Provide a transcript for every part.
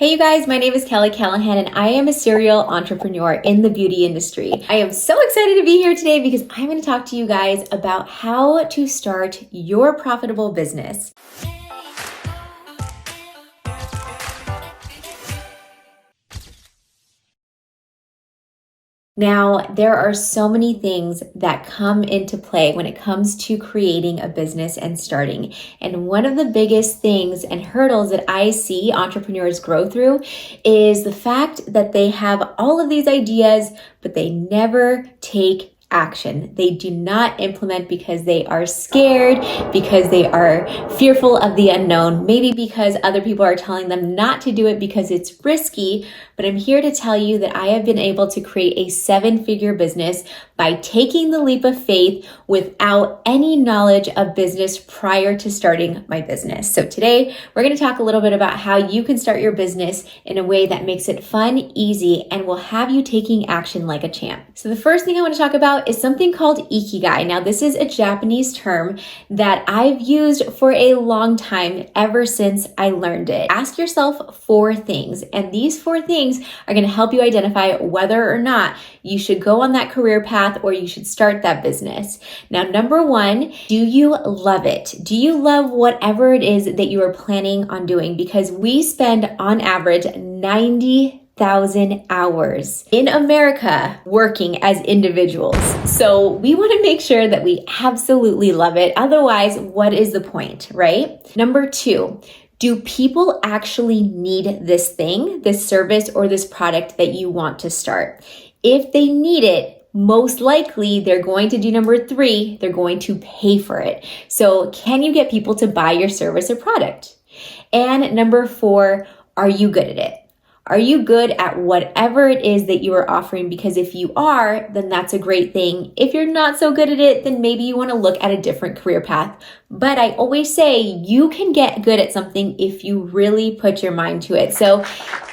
Hey you guys, my name is Callaghan and I am a serial entrepreneur in the beauty industry. I am so excited to be here today because I'm going to talk to you guys about how to start your profitable business. Now, there are so many things that come into play when it comes to creating a business and starting. And one of the biggest things and hurdles that I see entrepreneurs grow through is the fact that they have all of these ideas, but they never take action. They do not implement because they are scared, because they are fearful of the unknown, maybe because other people are telling them not to do it because it's risky. But I'm here to tell you that I have been able to create a 7-figure business by taking the leap of faith without any knowledge of business prior to starting my business. So today we're going to talk a little bit about how you can start your business in a way that makes it fun, easy, and will have you taking action like a champ. So the first thing I want to talk about is something called ikigai. Now, this is a Japanese term that I've used for a long time, ever since I learned it. Ask yourself 4 things, and these 4 things are going to help you identify whether or not you should go on that career path or you should start that business. Now, number 1, do you love it? Do you love whatever it is that you are planning on doing? Because we spend on average 90,000 hours in America working as individuals. So we want to make sure that we absolutely love it. Otherwise, what is the point, right? Number 2, do people actually need this thing, this service, or this product that you want to start? If they need it, most likely they're going to do number 3, they're going to pay for it. So can you get people to buy your service or product? And number 4, are you good at it? Are you good at whatever it is that you are offering? Because if you are, then that's a great thing. If you're not so good at it, then maybe you want to look at a different career path. But I always say you can get good at something if you really put your mind to it. So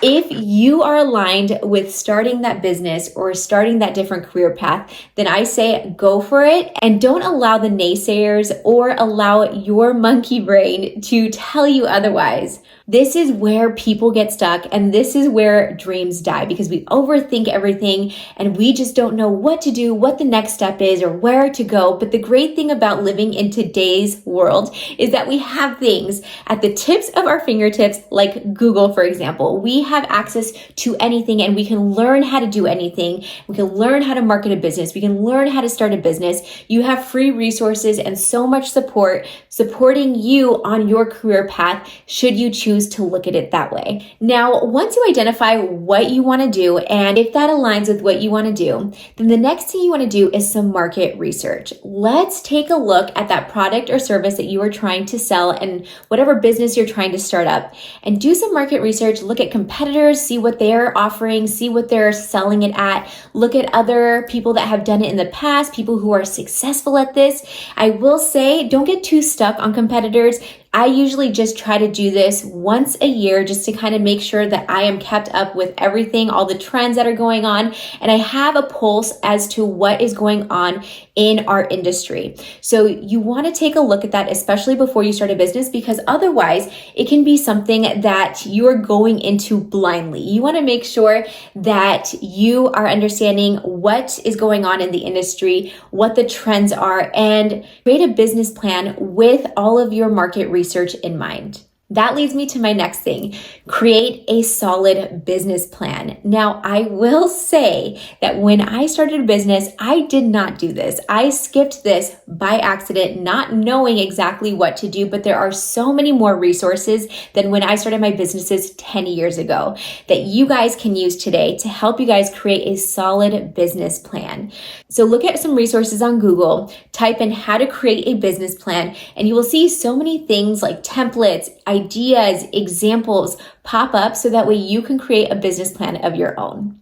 if you are aligned with starting that business or starting that different career path, then I say go for it and don't allow the naysayers or allow your monkey brain to tell you otherwise. This is where people get stuck, and this is where dreams die because we overthink everything and we just don't know what to do, what the next step is, or where to go. But the great thing about living in today's world is that we have things at the tips of our fingertips, like Google, for example. We have access to anything and we can learn how to do anything. We can learn how to market a business. We can learn how to start a business. You have free resources and so much support supporting you on your career path should you choose to look at it that way. Now, once you identify what you want to do, and if that aligns with what you want to do, then the next thing you want to do is some market research. Let's take a look at that product or service that you are trying to sell and whatever business you're trying to start up, and do some market research. Look at competitors, see what they're offering, see what they're selling it at. Look at other people that have done it in the past, people who are successful at this. I will say, don't get too stuck on competitors. I usually just try to do this once a year just to kind of make sure that I am kept up with everything, all the trends that are going on, and I have a pulse as to what is going on in our industry. So you want to take a look at that, especially before you start a business, because otherwise it can be something that you're going into blindly. You want to make sure that you are understanding what is going on in the industry, what the trends are, and create a business plan with all of your market research in mind. That leads me to my next thing. Create a solid business plan. Now, I will say that when I started a business, I did not do this. I skipped this by accident, not knowing exactly what to do, but there are so many more resources than when I started my businesses 10 years ago that you guys can use today to help you guys create a solid business plan. So look at some resources on Google, type in how to create a business plan, and you will see so many things like templates, ideas, examples pop up so that way you can create a business plan of your own.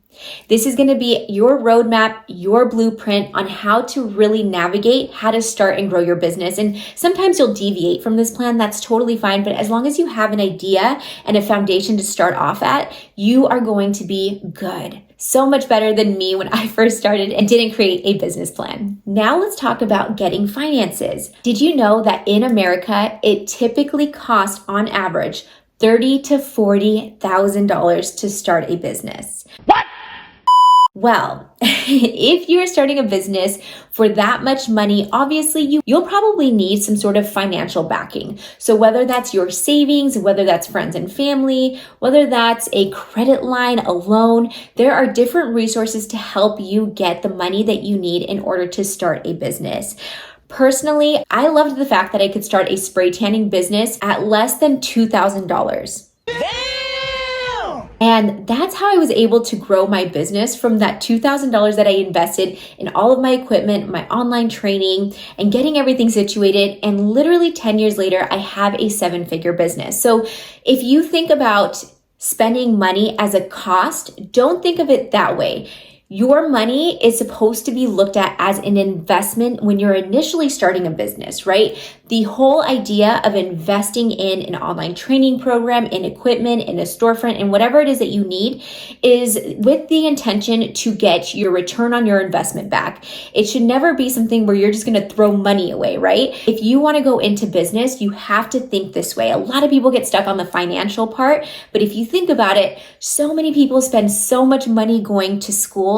This is going to be your roadmap, your blueprint on how to really navigate how to start and grow your business. And sometimes you'll deviate from this plan. That's totally fine. But as long as you have an idea and a foundation to start off at, you are going to be good. So much better than me when I first started and didn't create a business plan. Now let's talk about getting finances. Did you know that in America, it typically costs on average $30,000 to $40,000 to start a business. What? Well, if you're starting a business for that much money, obviously you'll probably need some sort of financial backing. So whether that's your savings, whether that's friends and family, whether that's a credit line, a loan, there are different resources to help you get the money that you need in order to start a business. Personally, I loved the fact that I could start a spray tanning business at less than $2,000. And that's how I was able to grow my business from that $2,000 that I invested in all of my equipment, my online training, and getting everything situated. And literally 10 years later, I have a 7-figure business. So if you think about spending money as a cost, don't think of it that way. Your money is supposed to be looked at as an investment when you're initially starting a business, right? The whole idea of investing in an online training program, in equipment, in a storefront, and whatever it is that you need is with the intention to get your return on your investment back. It should never be something where you're just going to throw money away, right? If you want to go into business, you have to think this way. A lot of people get stuck on the financial part, but if you think about it, so many people spend so much money going to school,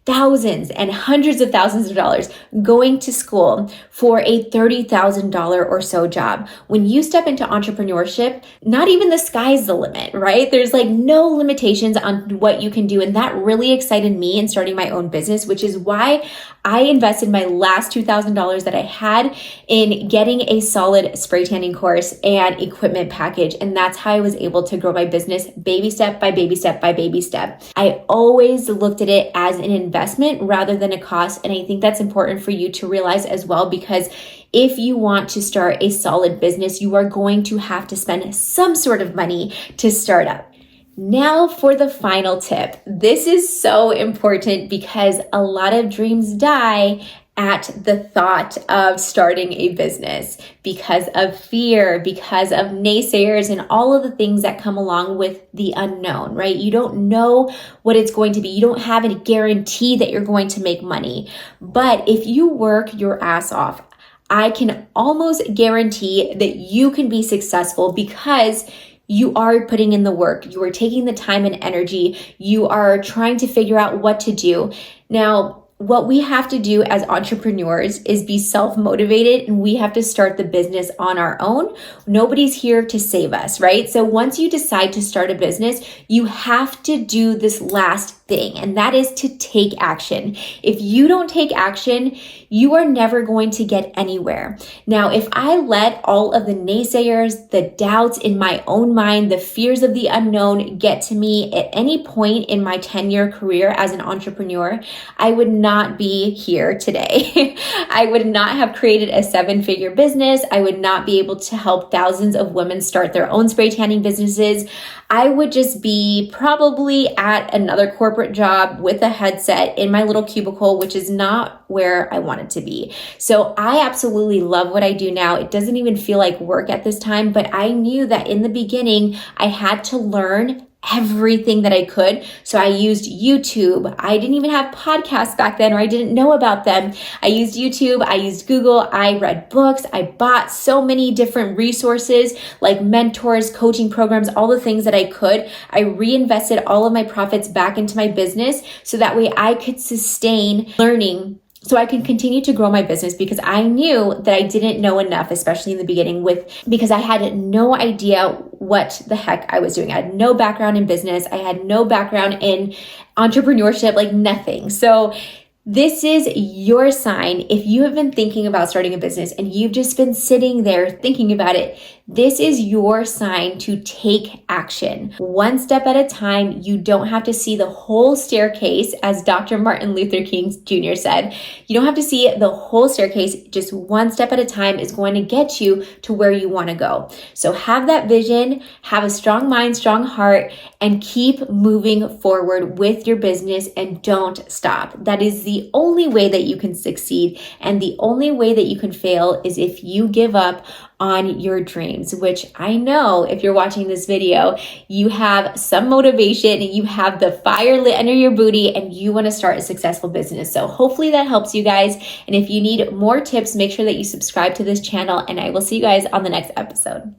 thousands and hundreds of thousands of dollars going to school for a $30,000 or so job. When you step into entrepreneurship, not even the sky's the limit, right? There's like no limitations on what you can do. And that really excited me in starting my own business, which is why I invested my last $2,000 that I had in getting a solid spray tanning course and equipment package. And that's how I was able to grow my business baby step by baby step by baby step. I always looked at it as an investment rather than a cost. And I think that's important for you to realize as well, because if you want to start a solid business, you are going to have to spend some sort of money to start up. Now for the final tip. This is so important because a lot of dreams die at the thought of starting a business because of fear, because of naysayers, and all of the things that come along with the unknown, right? You don't know what it's going to be. You don't have any guarantee that you're going to make money. But if you work your ass off, I can almost guarantee that you can be successful because you are putting in the work. You are taking the time and energy. You are trying to figure out what to do. Now, what we have to do as entrepreneurs is be self-motivated, and we have to start the business on our own. Nobody's here to save us, right? So once you decide to start a business, you have to do this last thing, and that is to take action. If you don't take action, you are never going to get anywhere. Now, if I let all of the naysayers, the doubts in my own mind, the fears of the unknown get to me at any point in my 10-year career as an entrepreneur, I would not be here today. I would not have created a 7-figure business. I would not be able to help thousands of women start their own spray tanning businesses. I would just be probably at another corporate job with a headset in my little cubicle, which is not where I wanted to be. So I absolutely love what I do now. It doesn't even feel like work at this time, but I knew that in the beginning, I had to learn everything that I could. So I used YouTube. I didn't even have podcasts back then, or I didn't know about them. I used YouTube. I used Google. I read books. I bought so many different resources like mentors, coaching programs, all the things that I could. I reinvested all of my profits back into my business so that way I could sustain learning, so I can continue to grow my business, because I knew that I didn't know enough, especially in the beginning, because I had no idea what the heck I was doing. I had no background in business. I had no background in entrepreneurship, like nothing. So this is your sign. If you have been thinking about starting a business and you've just been sitting there thinking about it, this is your sign to take action. One step at a time. You don't have to see the whole staircase, as Dr. Martin Luther King Jr. said. You don't have to see the whole staircase. Just one step at a time is going to get you to where you want to go. So have that vision, have a strong mind, strong heart, and keep moving forward with your business, and don't stop. That is the only way that you can succeed, and the only way that you can fail is if you give up on your dreams, which I know if you're watching this video, you have some motivation, you have the fire lit under your booty, and you want to start a successful business. So hopefully that helps you guys. And if you need more tips, make sure that you subscribe to this channel, and I will see you guys on the next episode.